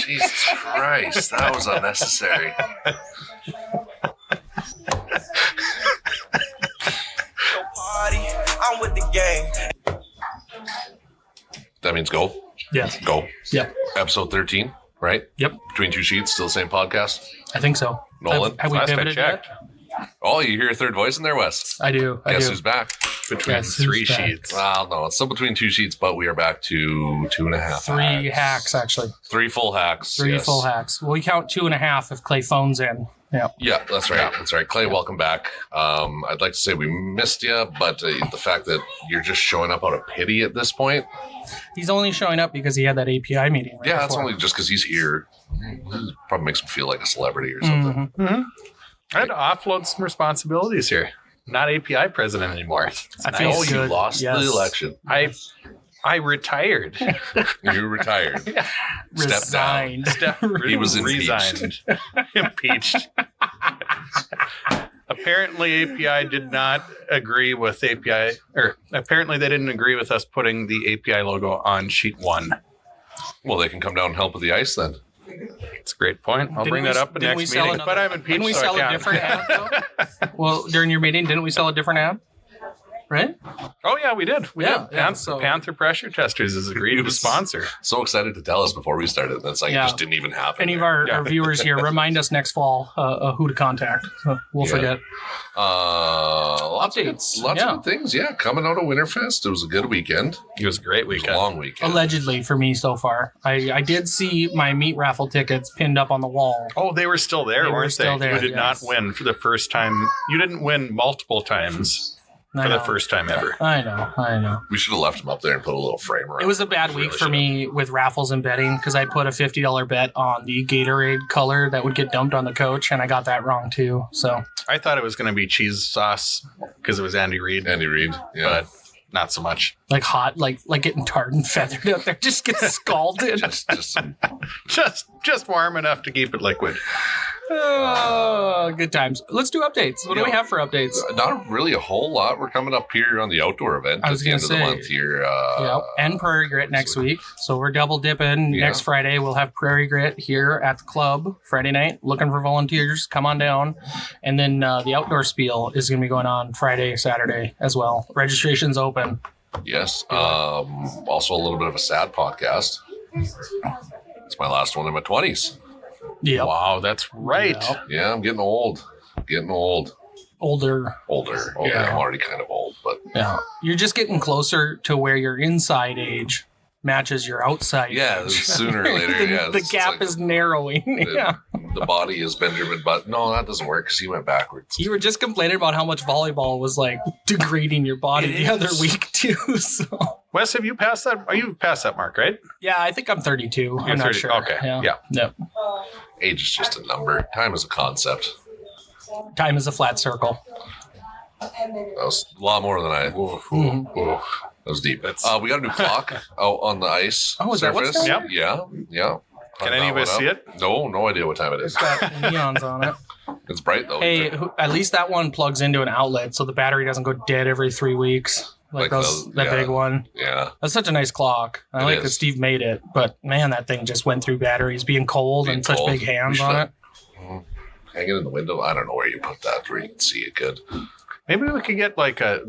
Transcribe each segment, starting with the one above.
Jesus Christ, that was unnecessary. I'm with the gang. That means go. Yes. Go. Yep. Episode 13, right? Yep. Between Two Sheets, still the same podcast. I think so. Nolan? Have we Last I pivoted checked. yet? Oh, you hear a third voice in there, Wes? I do. Guess who's back? Between Guess who's three back? sheets. Well, no, it's still between Two Sheets, but we are back to 2.5 Three hacks, actually. 3 full hacks. Three yes. full hacks. Well, we count 2.5 if Clay phones in. Yeah. Yeah, that's right. That's right. Clay, welcome back. I'd like to say we missed you, but the fact that you're just showing up out of pity at this point. He's only showing up because he had that API meeting. Right Yeah, that's before. only just because he's here. Probably makes him feel like a celebrity or something. Mhm. I had to offload some responsibilities here. Not API president anymore. It's I nice. feel Oh, you good. lost Yes. the election. I retired. You retired. Step down. Resigned. He was impeached. resigned. Impeached. Apparently, API did not agree with API, or apparently they didn't agree with us putting the API logo on sheet 1. Well, they can come down and help with the ice then. It's a great point. I'll Didn't bring we- that up in didn't we next sell meeting. another- But I'm Didn't impeached, we so sell I a can't. different ad, though? Well, during your meeting, didn't we sell a different ad? Right? Oh, yeah, we did. We Yeah, did. yeah, so- Panther Pressure Testers is agreed to sponsor. So excited to tell us before we started. And it's like Yeah. it just didn't even happen. Any of our viewers here, remind us next fall who to contact. We'll Yeah. forget. Lots Updates, of good things. Yeah, coming out of Winterfest. It was a good weekend. It was a great It was a weekend. long weekend. Allegedly for me so far. I did see my meat raffle tickets pinned up on the wall. Oh, they were still there, They were weren't still they? there, You did yes. not win for the first time. You didn't win multiple times I for the know. first time ever. I know. We should have left them up there and put a little frame around. It was a bad week for me with raffles and betting because I put a $50 bet on the Gatorade color that would get dumped on the coach, and I got that wrong too. So I thought it was going to be cheese sauce because it was Andy Reid, Andy Reid. Yeah. but not so much. like hot, like getting tarred and feathered out there, just get scalded. just some, Just warm enough to keep it liquid. Oh, good times. Let's do updates. What do we have for updates? not really a whole lot. We're coming up here on the outdoor event I at was the end gonna of the say. month here. Yep, and Prairie Grit next week. So we're double dipping. Yeah. Next Friday, we'll have Prairie Grit here at the club Friday night. Looking for volunteers. Come on down. And then the outdoor spiel is going to be going on Friday, Saturday as well. Registration's open. Yes. Also a little bit of a sad podcast. It's my last one in my 20s. Yep. Wow, that's right. Yep. Yeah, I'm getting old. Older. Older. Yeah. I'm already kind of old, but Yeah. You're just getting closer to where your inside age matches your outside yeah, age. sooner or later, yeah. the it's gap like is narrowing. Yeah. the body is Benjamin Button. No, that doesn't work because he went backwards. You were just complaining about how much volleyball was like degrading your body the other week too. So Wes, have you passed that? Oh, you've passed that mark, right? yeah, I think I'm 32. I'm not 30. sure. Okay. Yeah. Yeah. Yep. Age is just a number. Time is a concept. Time is a flat circle. That was a lot more than I. That was deep. We got a new clock out on the ice Oh, is that what's surface. going on? Yeah. Can any of us see it? No idea what time it is. It's got neons on it. It's bright though. Hey, at least that one plugs into an outlet, so the battery doesn't go dead every 3 weeks. Like that yeah. big one. Yeah. That's such a nice clock. I It like is. that Steve made it, but man, that thing just went through batteries being cold Being and such cold. big We hands should on have- it. Hang it in the window. I don't know where you put that where you can see it good. Maybe we could get like a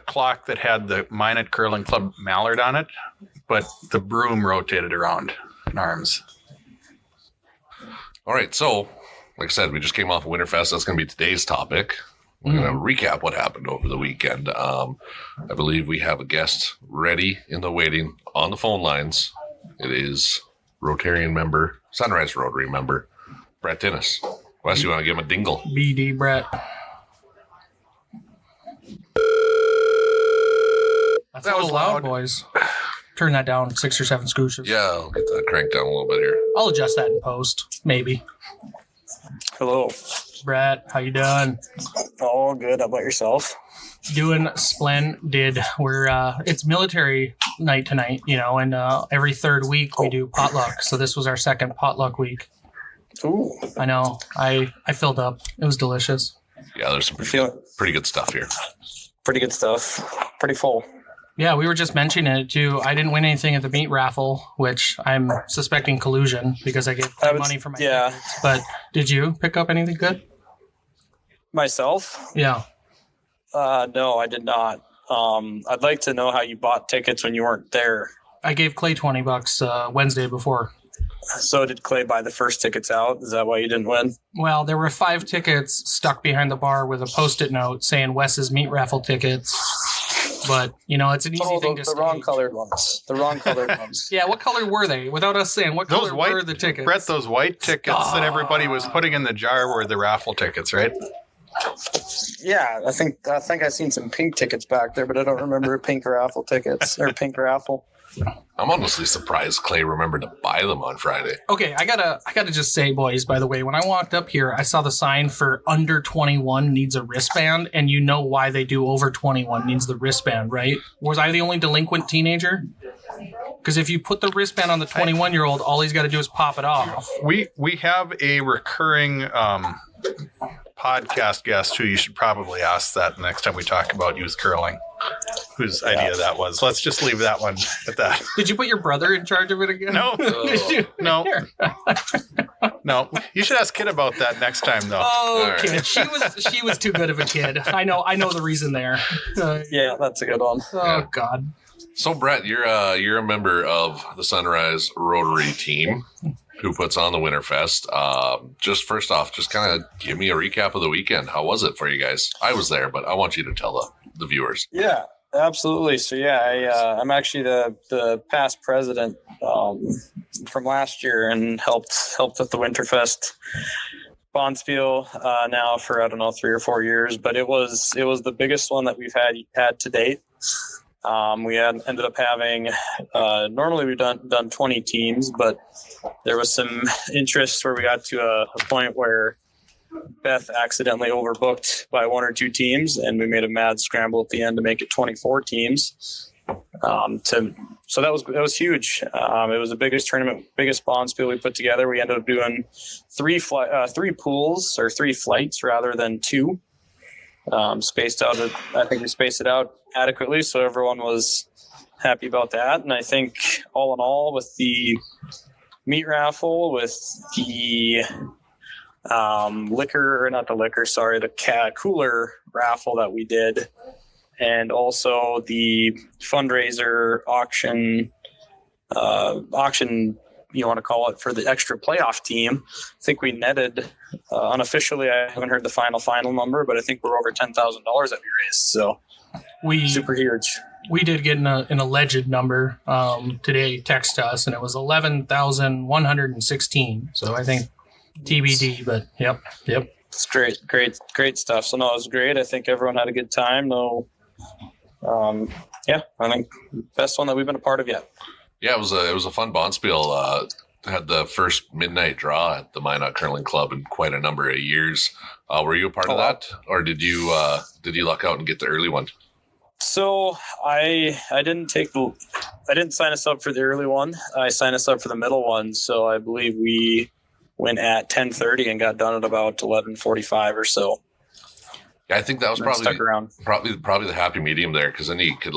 clock that had the Minot Curling Club mallard on it, but the broom rotated around in arms. All right. So, like I said, we just came off of Winterfest. That's going to be today's topic. We're going to recap what happened over the weekend. I believe we have a guest ready in the waiting on the phone lines. It is Rotarian member, Sunrise Rotary member, Brett Dennis. Wes, you want to give him a dingle? BD Brett. That's That a was little loud, loud. boys. Turn that down 6 or 7 scootches. Yeah, I'll get that cranked down a little bit here. I'll adjust that in post, maybe. Hello. Brett, how you doing? All good. How about yourself? Doing splendid. We're it's military night tonight, and every third week we do potluck. So this was our second potluck week. Ooh. I know. I filled up. It was delicious. Yeah, there's some Feeling pretty good stuff here. pretty good stuff. Pretty full. Yeah, we were just mentioning it too. I didn't win anything at the meat raffle, which I'm suspecting collusion because I get money for my tickets. But did you pick up anything good? Myself? Yeah. No, I did not. I'd like to know how you bought tickets when you weren't there. I gave Clay $20 Wednesday before. So did Clay buy the first tickets out? Is that why you didn't win? Well, there were 5 tickets stuck behind the bar with a Post-it note saying Wes's meat raffle tickets. But, it's an easy thing to the wrong colored ones. The wrong colored ones. Yeah, what color were they? Without us saying, what color were the tickets? Brett, those white tickets that everybody was putting in the jar were the raffle tickets, right? Yeah, I think I've seen some pink tickets back there, but I don't remember pink raffle tickets or pink raffle. I'm honestly surprised Clay remembered to buy them on Friday. Okay, I gotta just say, boys, by the way, when I walked up here, I saw the sign for under 21 needs a wristband, and you know why they do over 21 needs the wristband, right? Was I the only delinquent teenager? Because if you put the wristband on the 21-year-old, all he's got to do is pop it off. We have a recurring podcast guest who you should probably ask that next time we talk about youth curling, whose idea that was. Let's just leave that one at that. Did you put your brother in charge of it again? No. No. You should ask Kid about that next time, though. Oh, right. Kid. She was too good of a kid. I know the reason there. Yeah, that's a good one. Oh, God. So, Brett, you're a member of the Sunrise Rotary team who puts on the Winterfest. Just first off, just kind of give me a recap of the weekend. How was it for you guys? I was there, but I want you to tell the viewers. Yeah, absolutely. So, I'm actually the past president from last year and helped with the Winterfest Bonspiel now for, I don't know, 3 or 4 years. But it was the biggest one that we've had to date. We ended up having, normally we've done 20 teams, but there was some interest where we got to a point where Beth accidentally overbooked by 1 or 2 teams, and we made a mad scramble at the end to make it 24 teams. So that was huge. It was the biggest tournament, biggest Bonspiel we put together. We ended up doing 3 pools or 3 flights rather than 2. Spaced out. I think we spaced it out adequately, so everyone was happy about that. And I think all in all, with the meat raffle, with the cooler raffle that we did, and also the fundraiser auction, you want to call it, for the extra playoff team. I think we netted, unofficially, I haven't heard the final number, but I think we're over $10,000 that we raised. So super huge. We did get an alleged number today, text to us, and it was 11,116. So I think TBD, but yep. It's great stuff. So no, it was great. I think everyone had a good time. I think best one that we've been a part of yet. Yeah, it was a fun Bonspiel. Had the first midnight draw at the Minot Curling Club in quite a number of years. Were you a part of that, or did you luck out and get the early one? So I didn't sign us up for the early one. I signed us up for the middle one. So I believe we went at 10:30 and got done at about 11:45 or so. Yeah, I think that was stuck around. probably the happy medium there, because then you could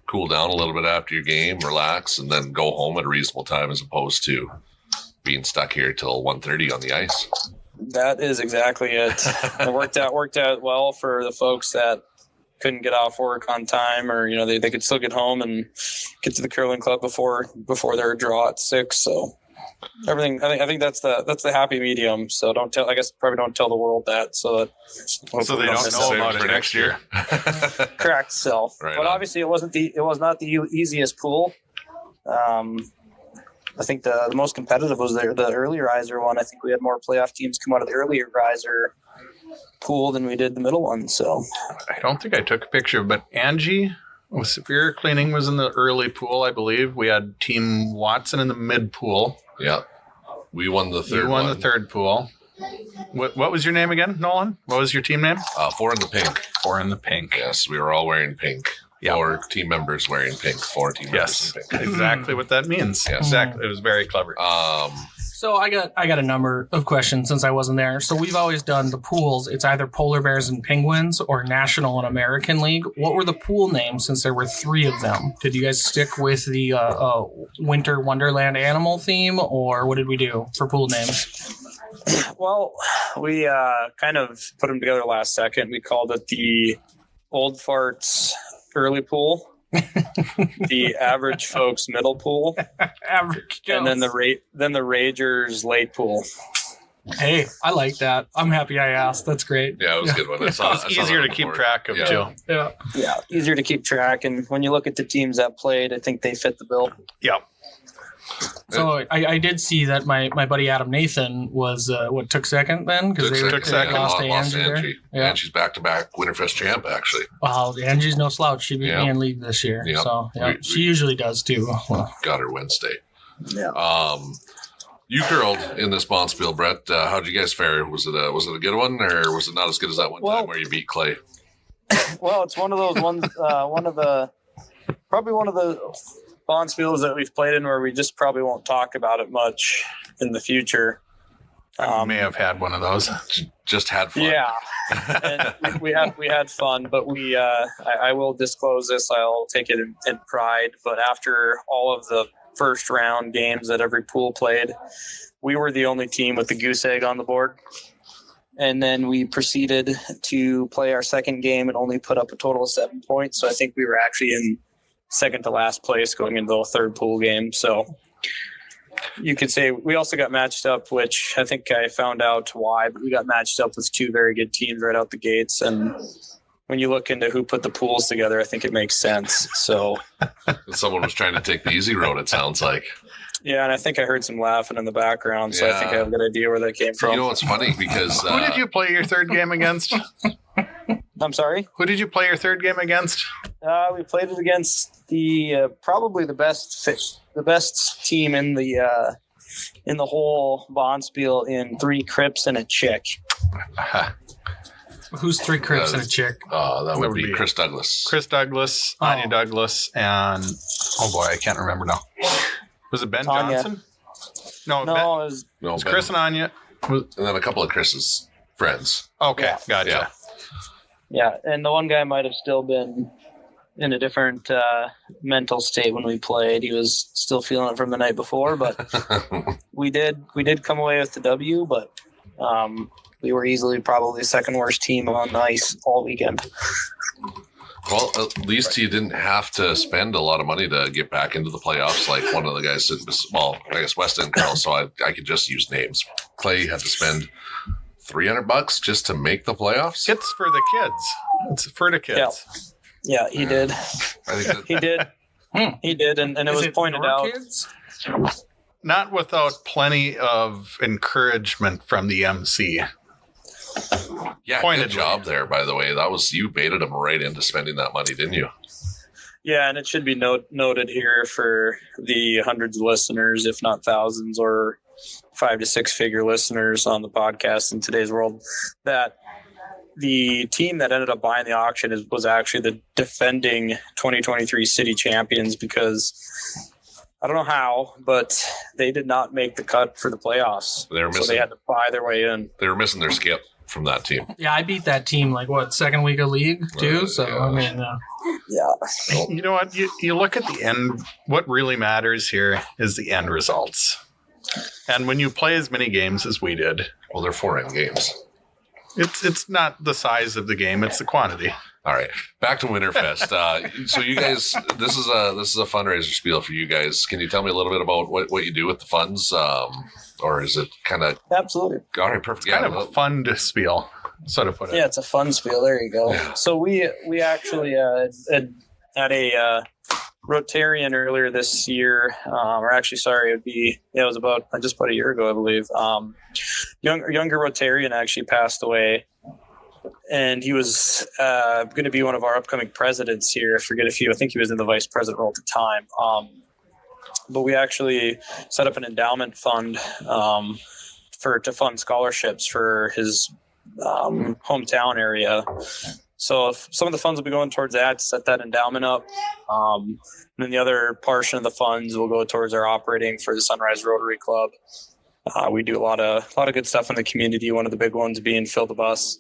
cool down a little bit after your game, relax, and then go home at a reasonable time, as opposed to being stuck here till 1:30 on the ice. That is exactly it. It worked out well for the folks that couldn't get off work on time, or they could still get home and get to the curling club before their draw at 6. So everything, I think that's the happy medium. So probably don't tell the world that, so they don't know about it next year. Correct. So, right, but obviously it was not the easiest pool. I think the most competitive was the earlier riser one. I think we had more playoff teams come out of the earlier riser pool than we did the middle one. So I don't think I took a picture, but Angie with Superior Cleaning was in the early pool, I believe. We had Team Watson in the mid pool. Yeah, we won the third. You won the third pool. What was your name again, Nolan? What was your team name? 4 in the pink. 4 in the pink. Yes, we were all wearing pink. Yeah. 4 team members wearing pink. 4 team members in pink. Exactly what that means. Yes. Exactly. It was very clever. So I got a number of questions since I wasn't there. So we've always done the pools. It's either Polar Bears and Penguins or National and American League. What were the pool names since there were 3 of them? Did you guys stick with the Winter Wonderland animal theme, or what did we do for pool names? Well, we kind of put them together last second. We called it the Old Farts Early Pool, the Average Folks Middle Pool, Average Joe. and then the Ragers Late Pool. Hey, I like that. I'm happy I asked. That's great. Yeah, it was a good one. It's easier to keep track of, too. Yeah. Easier to keep track. And when you look at the teams that played, I think they fit the bill. Yeah. So I did see that my buddy Adam Nathan was took second then because they took second. lost to Lost Angie. Angie. Yeah. And she's back-to-back Winterfest champ, actually. Well, Angie's no slouch. She beat Yeah. me in league this year. Yeah. So yeah, We- she usually does too. Well, Got her Wednesday. Yeah. You curled in this Bonspiel, Brett. How'd you guys fare? Was it a good one, or was it not as good as that one time where you beat Clay? Well, it's one of those ones, probably one of the Bonspiels that we've played in where we just probably won't talk about it much in the future. I may have had one of those. Just had fun. Yeah, and we had fun, but I will disclose this. I'll take it in pride. But after all of the first round games that every pool played, we were the only team with the goose egg on the board. And then we proceeded to play our second game and only put up a total of 7 points. So I think we were actually in second to last place going into the third pool game. So you could say we also got matched up, which I think I found out why, but we got matched up with 2 very good teams right out the gates. And when you look into who put the pools together, I think it makes sense. So Someone was trying to take the easy road, it sounds like. yeah, and I think I heard some laughing in the background. So I think I Yeah. have a good idea where that came from. You know what's funny? Because Who did you play your third game against? I'm sorry? Who did you play your third game against? We played it against the probably the best team in the whole Bonspiel in 3 Crips and a chick. who's 3 Crips and a chick? that would be Chris Douglas. Chris Douglas, Anya Douglas, and oh boy, I can't remember now. Was it Ben Tanya. Johnson? No, No, Ben, it was No, it was Ben- Chris and Anya. and then a couple of Chris's friends. Okay, Yeah. gotcha. Yeah. yeah, and the one guy might have still been in a different mental state when we played. He was still feeling it from the night before, but we did come away with the W. But we were easily probably the second worst team on ice all weekend. Well, at least you didn't have to spend a lot of money to get back into the playoffs like one of the guys said. Well, I guess Weston Carl, so I could just use names. Clay had to spend $300 just to make the playoffs. It's for the kids. It's for the kids. Yeah, he did. I think that, He did. He did, and it Is was pointed your out. Kids? Not without plenty of encouragement from the MC. yeah, Pointed good job there, by the way. That was, you baited him right into spending that money, didn't you? Yeah, and it should be noted here for the hundreds of listeners, if not thousands, or 5 to 6 figure listeners on the podcast in today's world, that the team that ended up buying the auction was actually the defending 2023 city champions, because I don't know how, but they did not make the cut for the playoffs. They were So missing. they had to buy their way in. They were missing their skip from that team. Yeah, I beat that team second week of league too. So yeah. I mean, Yeah. You know what? You look at the end. What really matters here is the end results. And when you play as many games as we did, Well, they're 4 end games. it's not the size of the game; it's the quantity. All right, back to Winterfest. So you guys, this is a fundraiser spiel for you guys. Can you tell me a little bit about what you do with the funds, or is it kind of Absolutely. all right? Perfect. Kind of a fun to spiel, so to put it. Yeah, it's a fun spiel. There you go. Yeah. So we actually had a Rotarian earlier this year, or actually, sorry, it was about just about a year ago, I believe. Younger Rotarian actually passed away, and he was going to be one of our upcoming presidents here. I think he was in the vice president role at the time. But we actually set up an endowment fund to fund scholarships for his hometown area. So if some of the funds will be going towards that, to set that endowment up. And then the other portion of the funds will go towards our operating for the Sunrise Rotary Club. We do a lot of good stuff in the community. One of the big ones being Fill the Bus,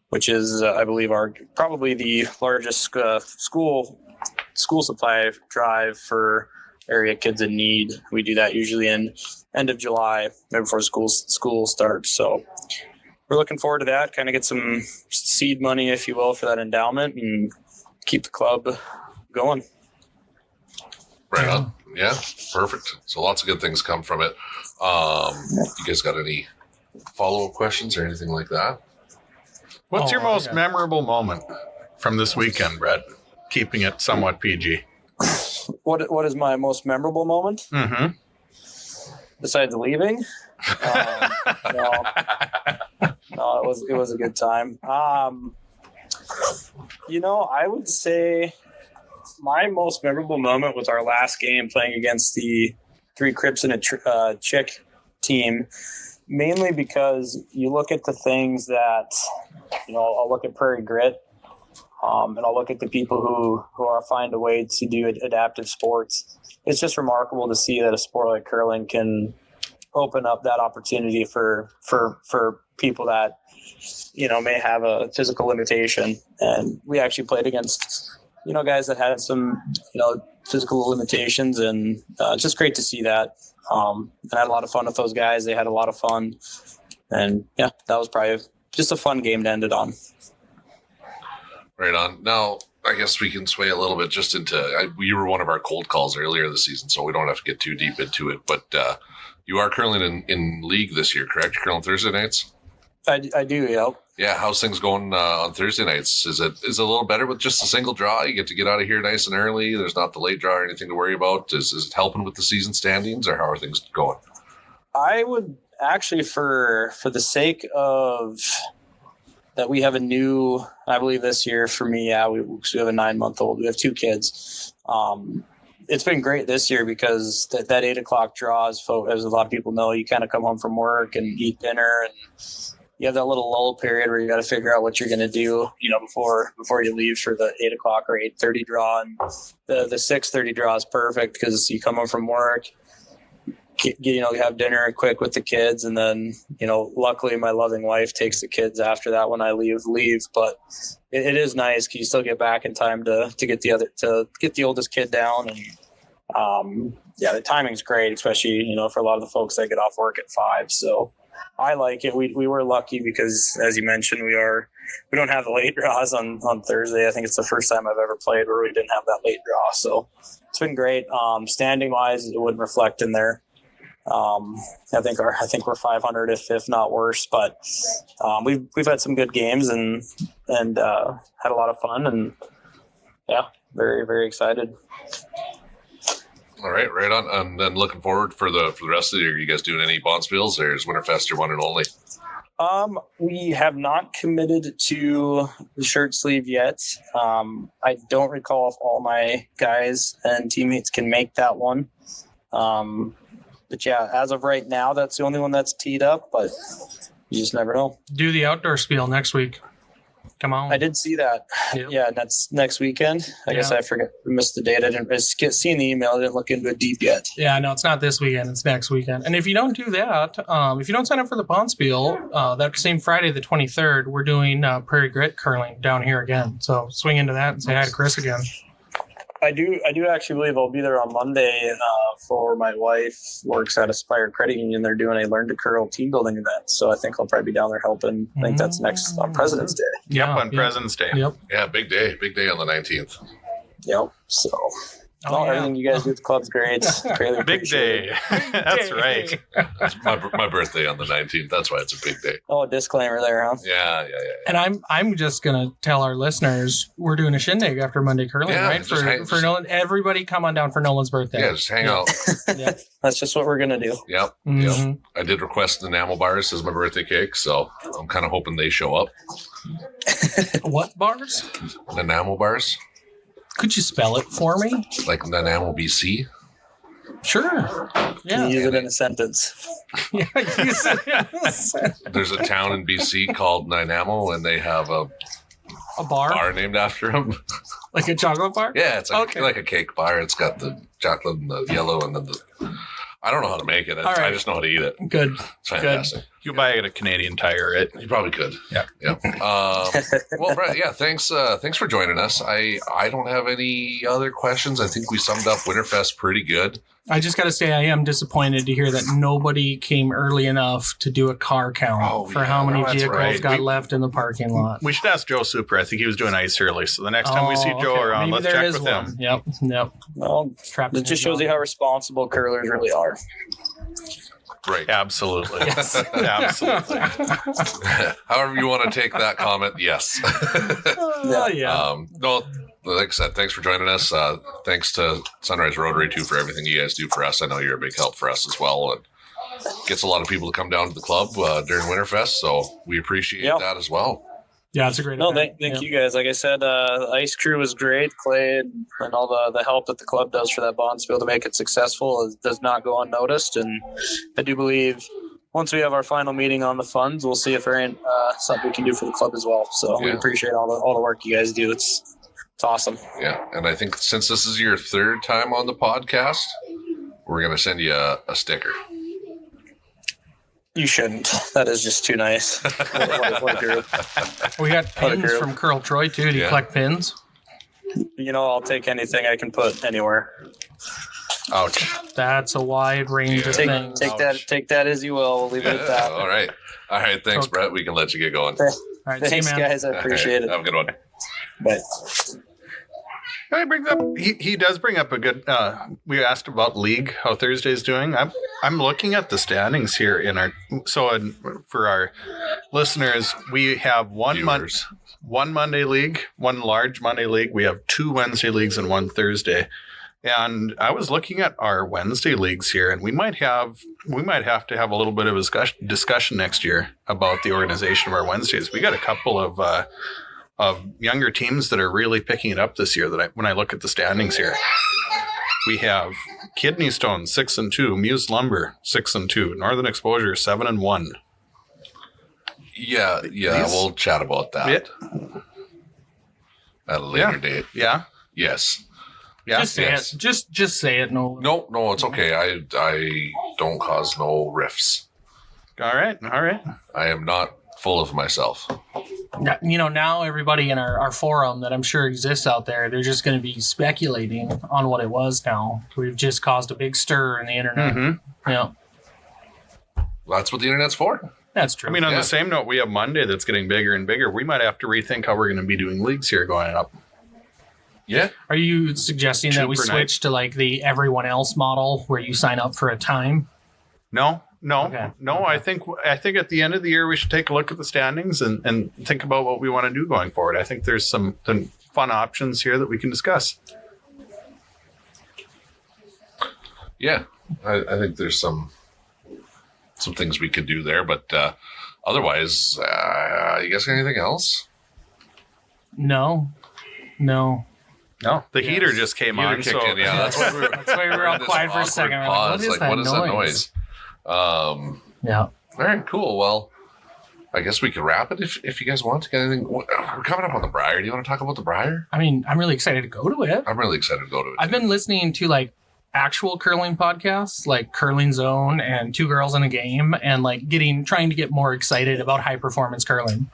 which is, I believe, probably the largest school supply drive for area kids in need. We do that usually in end of July, right before school starts. So we're looking forward to that. Kind of get some seed money, if you will, for that endowment and keep the club going. Right on. Yeah, perfect. So lots of good things come from it. You guys got any follow-up questions or anything like that? What's your most memorable moment from this weekend, Brett? Keeping it somewhat PG. What is my most memorable moment? Mm-hmm. Besides leaving? No, it was a good time. I would say my most memorable moment was our last game playing against the Three Crips and a Chick team, mainly because you look at the things that, I'll look at Prairie Grit, and I'll look at the people who are find a way to do adaptive sports. It's just remarkable to see that a sport like curling can open up that opportunity for people that, may have a physical limitation. And we actually played against, guys that had some, physical limitations, and it's just great to see that. I had a lot of fun with those guys. They had a lot of fun. And yeah, that was probably just a fun game to end it on. Right on. Now, I guess we can sway a little bit just into, you were one of our cold calls earlier this season, so we don't have to get too deep into it, but you are curling in league this year, correct? You're curling Thursday nights? I do, yep. Yeah, how's things going on Thursday nights? Is it a little better with just a single draw? You get out of here nice and early. There's not the late draw or anything to worry about. Is it helping with the season standings, or how are things going? I would actually, for the sake of that, we have a new, I believe this year for me, we have a 9-month-old. We have 2 kids. It's been great this year because that 8 o'clock draw, as a lot of people know, you kind of come home from work and eat dinner, and you have that little lull period where you got to figure out what you're going to do, before you leave for the 8 o'clock or 8:30 draw. And the 6:30 draw is perfect because you come home from work, you have dinner quick with the kids, and then luckily my loving wife takes the kids after that when I leave. But it is nice because you still get back in time to get the oldest kid down, and the timing's great, especially for a lot of the folks that get off work at 5. So I like it. We were lucky because, as you mentioned, we don't have the late draws on Thursday. I think it's the first time I've ever played where we didn't have that late draw. So it's been great. Standing wise, it wouldn't reflect in there. I think we're 500 if not worse, but we've had some good games and had a lot of fun, and yeah, very, very excited. All right on. And then looking forward for the rest of the year, you guys doing any bonspiels, or is Winterfest your one and only? We have not committed to the shirt sleeve yet. I don't recall if all my guys and teammates can make that one. But yeah, as of right now, that's the only one that's teed up, but you just never know. Do the outdoor spiel next week. Come on. I did see that. Yep. Yeah, that's next weekend. I guess I missed the date. I didn't see the email. I didn't look into it deep yet. Yeah, no, it's not this weekend. It's next weekend. And if you don't do that, if you don't sign up for the Bonspiel, that same Friday, the 23rd, we're doing Prairie Grit curling down here again. So swing into that and say hi to Chris again. I do actually believe I'll be there on Monday for my wife works at Aspire Credit Union. They're doing a Learn to Curl team building event. So I think I'll probably be down there helping. I think that's next on President's Day. Yep, on President's Day. Yep. Yeah, big day on the 19th. Yep. So everything you guys do at the club's great. Big day. That's right. It's my birthday on the 19th. That's why it's a big day. Oh, disclaimer there, huh? Yeah. And I'm just gonna tell our listeners we're doing a shindig after Monday curling, right? For Nolan, everybody come on down for Nolan's birthday. Yeah, just hang out. Yep. That's just what we're gonna do. Yep. Mm-hmm. Yep. I did request enamel bars as my birthday cake, so I'm kind of hoping they show up. What bars? Enamel bars. Could you spell it for me? Like Enamel BC. Sure. Can Yeah. you use it in a sentence? Yeah. Use it. There's a town in BC called Nanaimo, and they have a bar named after him. Like a chocolate bar? Yeah, it's like a cake bar. It's got the chocolate and the yellow, and then I don't know how to make it. All right. I just know how to eat it. Good. It's fantastic. You buy it at a Canadian Tire, right? You probably could. Yeah. Yeah. Well, Brett, yeah, thanks for joining us. I don't have any other questions. I think we summed up Winterfest pretty good. I just got to say, I am disappointed to hear that nobody came early enough to do a car count for how many that's vehicles right. got left in the parking lot. We should ask Joe Super. I think he was doing ice early. So the next time we see Joe around, Maybe let's there check is with one. him. Yep. Well, Trapped it in just his shows you dog. how responsible curlers really are. Right. Absolutely. Yes. Absolutely. However you want to take that comment, yes. Yeah. No, like I said, thanks for joining us. Thanks to Sunrise Rotary, too, for everything you guys do for us. I know you're a big help for us as well. And gets a lot of people to come down to the club during Winterfest, so we appreciate that as well. Yeah, it's a great No, event. thank you guys. Like I said, the ice crew was great. Clay and all the help that the club does for that bonspiel to make it successful does not go unnoticed. And I do believe once we have our final meeting on the funds, we'll see if there ain't something we can do for the club as well. So we appreciate all the work you guys do. It's awesome. Yeah, and I think since this is your third time on the podcast, we're going to send you a sticker. You shouldn't. That is just too nice. What a group. We got What a pins group. from Curl Troy, too. Do you collect pins? You know, I'll take anything I can put anywhere. Ouch. That's a wide range of things. Take that as you will. We'll leave it at that. All right. Thanks, Okay. Brett. We can let you get going. All right, see you, Thanks, man. guys. I appreciate All right, it. have a good one. Bye. He brings up. He does bring up a good. We asked about league, how Thursday's doing. I'm looking at the standings here in our. For our listeners, we have one Monday league, one large Monday league. We have 2 Wednesday leagues and 1 Thursday. And I was looking at our Wednesday leagues here, and we might have to have a little bit of a discussion next year about the organization of our Wednesdays. We got a couple of younger teams that are really picking it up this year. When I look at the standings here, we have Kidney Stone 6-2, Muse Lumber 6-2, Northern Exposure 7-1. Yeah, we'll chat about that at a later date. Yeah. Yes. Yeah. Just say it. Just say it, Nolan. No, it's okay. I don't cause no rifts. All right. I am not full of myself. You know, now everybody in our forum that I'm sure exists out there, they're just going to be speculating on what it was now. We've just caused a big stir in the internet. Mm-hmm. Yeah, That's what the internet's for. that's true. I mean, on the same note, we have Monday that's getting bigger and bigger. We might have to rethink how we're going to be doing leagues here going up. Yeah. Are you suggesting that we per switch to like the everyone else model where you sign up for a time? No. Okay. I think at the end of the year we should take a look at the standings and think about what we want to do going forward. I think there's some fun options here that we can discuss. Yeah. I think there's some things we could do there, but otherwise, you guys got anything else? No. No, the heater just came on. Kicked in. Yeah, that's why we were all this quiet for a second. We're like, what is that noise? Yeah. All right, cool. Well, I guess we could wrap it if you guys want to get anything. We're coming up on the Briar. Do you want to talk about the Briar? I mean, I'm really excited to go to it. I'm really excited to go to it. I've been listening to like actual curling podcasts like Curling Zone and Two Girls in a Game and like trying to get more excited about high performance curling.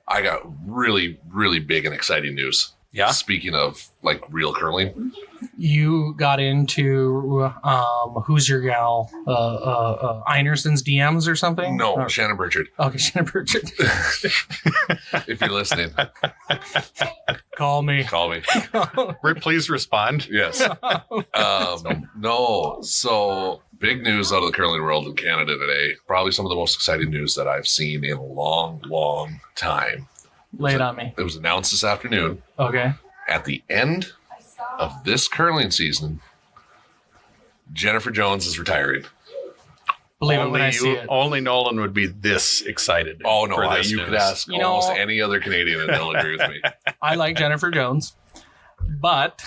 I got really, really big and exciting news. Yeah. Speaking of like real curling, You got into who's your gal? Einerson's DMs or something? no, Shannon Burchard. Okay, Shannon Burchard. If you're listening, Call me. call me. Please respond. Yes. No. So big news out of the curling world in Canada today. Probably some of the most exciting news that I've seen in a long, long time. Lay it on me. It was announced this afternoon. Okay. At the end of this curling season, Jennifer Jones is retiring. Believe it when I see it. Only Nolan would be this excited. Oh, no. for this You news. could ask almost any other Canadian and they'll agree with me. I like Jennifer Jones, but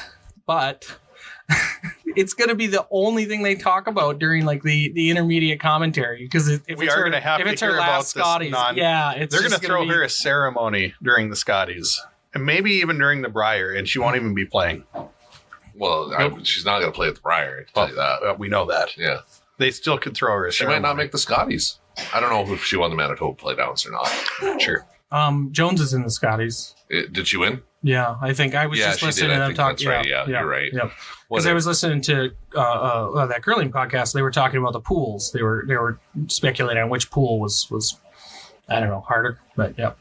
it's going to be the only thing they talk about during like the intermediate commentary because We are going to have to hear about this. They're They're going to throw her a ceremony during the Scotties, and maybe even during the Briar, and she won't even be playing. Well, she's not going to play at the Briar. I can tell you that. We know that. Yeah. they still could throw her a She might not make the Scotties. I don't know if she won the Manitoba Playdowns or not. Sure. Jones is in the Scotties. Did she win? Yeah, I think I was Yeah, just she listening did. to I them think talk. that's right. Yeah, you're right. Yep. Because I was listening to that curling podcast. They were talking about the pools. They were speculating on which pool was I don't know, harder. But yeah,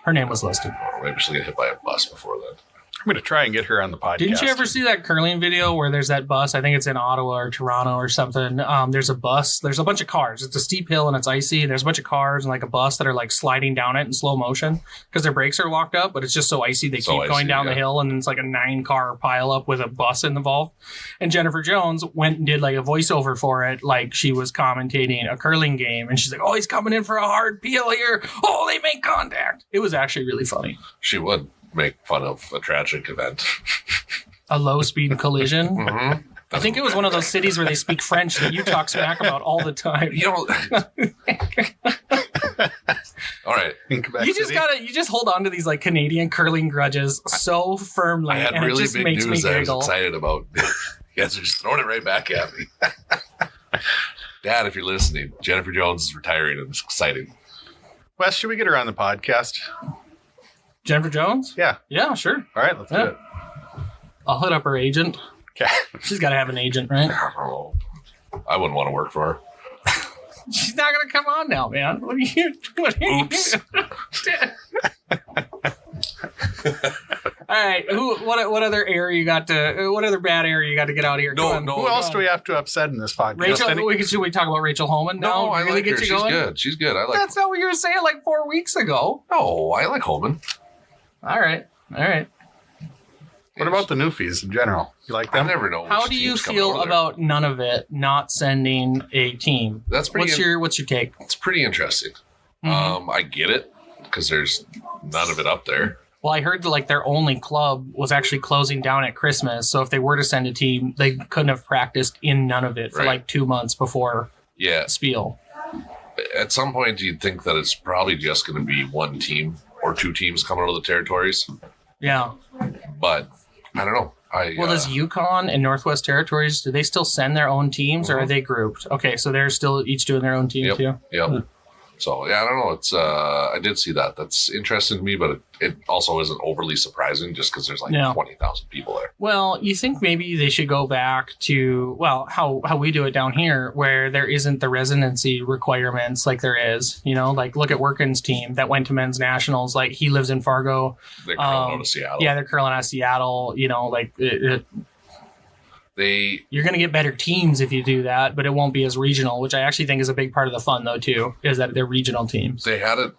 her name was listed. Maybe she'll get hit by a bus before then. I'm going to try and get her on the podcast. Didn't you ever see that curling video where there's that bus? I think it's in Ottawa or Toronto or something. There's a bus. There's a bunch of cars. It's a steep hill and it's icy. And there's a bunch of cars and like a bus that are like sliding down it in slow motion because their brakes are locked up, but it's just so icy they keep going down the hill. And it's like a 9-car pile up with a bus involved. And Jennifer Jones went and did like a voiceover for it, like she was commentating a curling game. And she's like, "Oh, he's coming in for a hard peel here. Oh, they make contact." It was actually really funny. She would make fun of a tragic event. A low-speed collision. Mm-hmm. I think it was one of those cities where they speak French that you talk smack about all the time. You know. All right. You just hold on to these like Canadian curling grudges so firmly. I had and really it just big makes news me that I was giggle. excited about. You guys are just throwing it right back at me. Dad, if you're listening, Jennifer Jones is retiring and it's exciting. Wes, should we get her on the podcast? Jennifer Jones? Yeah. Yeah, sure. All right, let's do it. I'll hit up her agent. Okay. She's got to have an agent, right? I wouldn't want to work for her. She's not going to come on now, man. What are you doing? Oops. All right. What other area you got to? What other bad area you got to get out of here? No. Who else do we have to upset in this podcast? Rachel. Should we talk about Rachel Holman? No, I really like get her. you She's going? good. She's good. I like. That's not what you were saying like 4 weeks ago. No, I like Holman. All right. What about the Newfies in general? You like I them? never know. How which do you team's coming feel over there. about none of it not sending a team? That's pretty. What's your take? It's pretty interesting. Mhm. I get it because there's none of it up there. Well, I heard that like their only club was actually closing down at Christmas, so if they were to send a team, they couldn't have practiced in none of it for Right. like 2 months before Yeah. Spiel. At some point, you'd think that it's probably just going to be one team or two teams coming out of the territories, Yeah. but I don't know. Well, does Yukon and Northwest Territories, do they still send their own teams or are they grouped? Okay, so they're still each doing their own team too? Yep. So yeah, I don't know. It's I did see that. That's interesting to me, but it also isn't overly surprising just because there's like 20,000 people there. Well, you think maybe they should go back to, well, how we do it down here, where there isn't the residency requirements like there is, like look at Workin's team that went to men's nationals. Like he lives in Fargo. They're curling out of Seattle. Yeah, they're curling out of Seattle. You're going to get better teams if you do that, but it won't be as regional, which I actually think is a big part of the fun, though, too, is that they're regional teams. They had it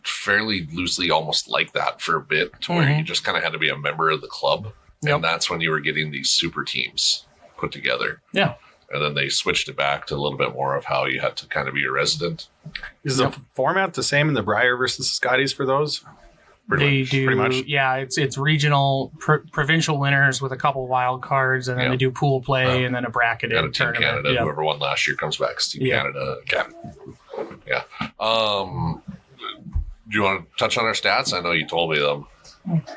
fairly loosely almost like that for a bit to where you just kind of had to be a member of the club. Yep. And that's when you were getting these super teams put together. Yeah. And then they switched it back to a little bit more of how you had to kind of be a resident. Is the format the same in the Brier versus Scotties for those? Pretty much. Yeah, it's regional, provincial winners with a couple wild cards, and then they do pool play and then a bracketed And a Team tournament. Canada, Yep. whoever won last year comes back as Team Canada again. Yeah. Do you want to touch on our stats? I know you told me them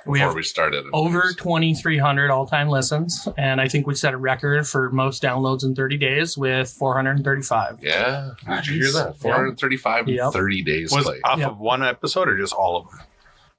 before we started. Over 2,300 all-time listens, and I think we set a record for most downloads in 30 days with 435. Yeah. Did you hear that? 435 in 30 days. Was play. off of one episode or just all of them?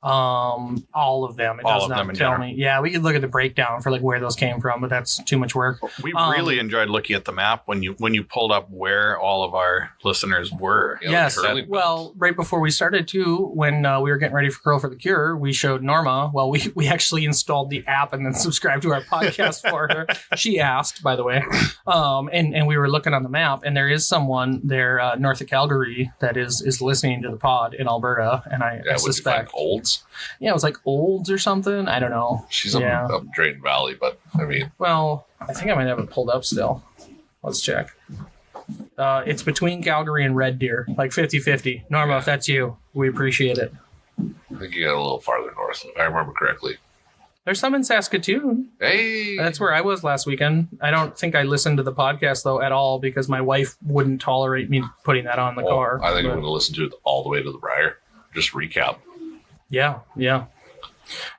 All of them. It All does of not them in tell general. me. Yeah, we could look at the breakdown for like where those came from, but that's too much work. We really enjoyed looking at the map when you pulled up where all of our listeners were. Yeah, Yes. curling Well, right before we started too, when we were getting ready for Curl for the Cure, we showed Norma. Well, we actually installed the app and then subscribed to our podcast for her. She asked, by the way, and we were looking on the map, and there is someone there north of Calgary that is listening to the pod in Alberta, and I would you find suspect. Olds? Yeah, it was like Olds or something. I don't know. She's up Drayton Valley, but I mean, Well, I think I might have it pulled up still. Let's check. It's between Calgary and Red Deer, like 50-50. Norma, if that's you, we appreciate it. I think you got a little farther north, if I remember correctly. There's some in Saskatoon. Hey! That's where I was last weekend. I don't think I listened to the podcast, though, at all because my wife wouldn't tolerate me putting that on the car. I think I'm going to listen to it all the way to the Brier. Just recap. Yeah.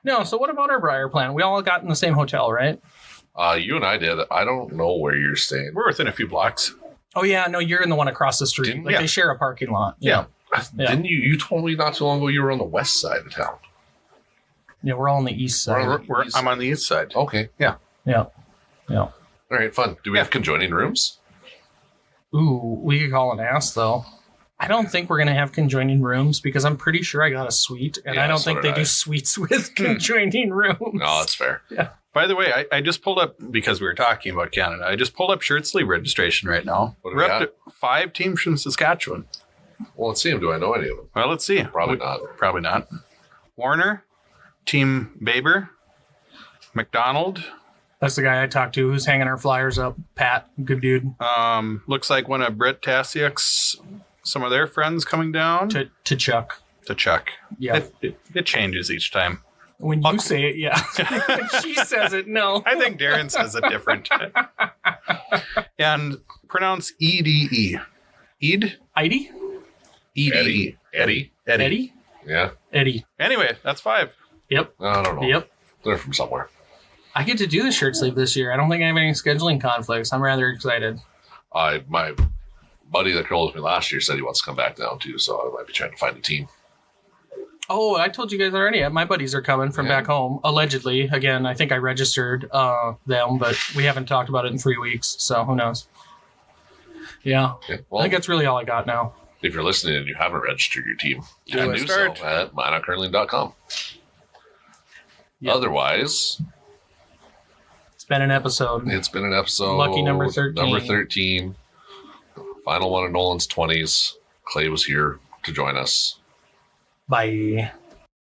No, so what about our Brier plan? We all got in the same hotel, right? You and I did. I don't know where you're staying. We're within a few blocks. Oh yeah, no, you're in the one across the street. Didn't- Like yeah. they share a parking lot. Yeah. Yeah. Didn't you? You told me not too long ago you were on the west side of town. Yeah, we're all on the east side. I'm on the east side. Okay. Yeah. Yeah. All right. Fun. Do we have conjoining rooms? Ooh, we could call an ass though. I don't think we're gonna have conjoining rooms because I'm pretty sure I got a suite, and Yeah, I don't so think did they I. do suites with conjoining rooms. No, that's fair. By the way, I just pulled up, because we were talking about Canada, I just pulled up shirt sleeve registration right now. What do We're we up to 5 teams from Saskatchewan. Well, let's see them. Do I know any of them? Well, let's see. Probably not. Probably not. Warner, Team Baber, McDonald. That's the guy I talked to who's hanging our flyers up. Pat, good dude. Looks like one of Brett Tasiak's, some of their friends coming down To Chuck. to Chuck. Yeah. It changes each time. When you say it, yeah. When she says it, no. I think Darren says it different. And pronounce EDE. Eid? Heidi? EDE. Eddie. Eddie? Yeah. Eddie. Anyway, that's 5. Yep. I don't know. Yep. They're from somewhere. I get to do the shirt sleeve this year. I don't think I have any scheduling conflicts. I'm rather excited. My buddy that curled with me last year said he wants to come back down too, so I might be trying to find a team. Oh, I told you guys already. My buddies are coming from back home, allegedly. Again, I think I registered them, but we haven't talked about it in 3 weeks, so who knows? Yeah. Okay. I Well, think that's really all I got now. if you're listening and you haven't registered your team, you can Do do start. so at minocurling.com. Yep. Otherwise, It's been an episode. it's been an episode. Lucky number 13. Number 13. Final one of Nolan's 20s. Clay was here to join us. Bye.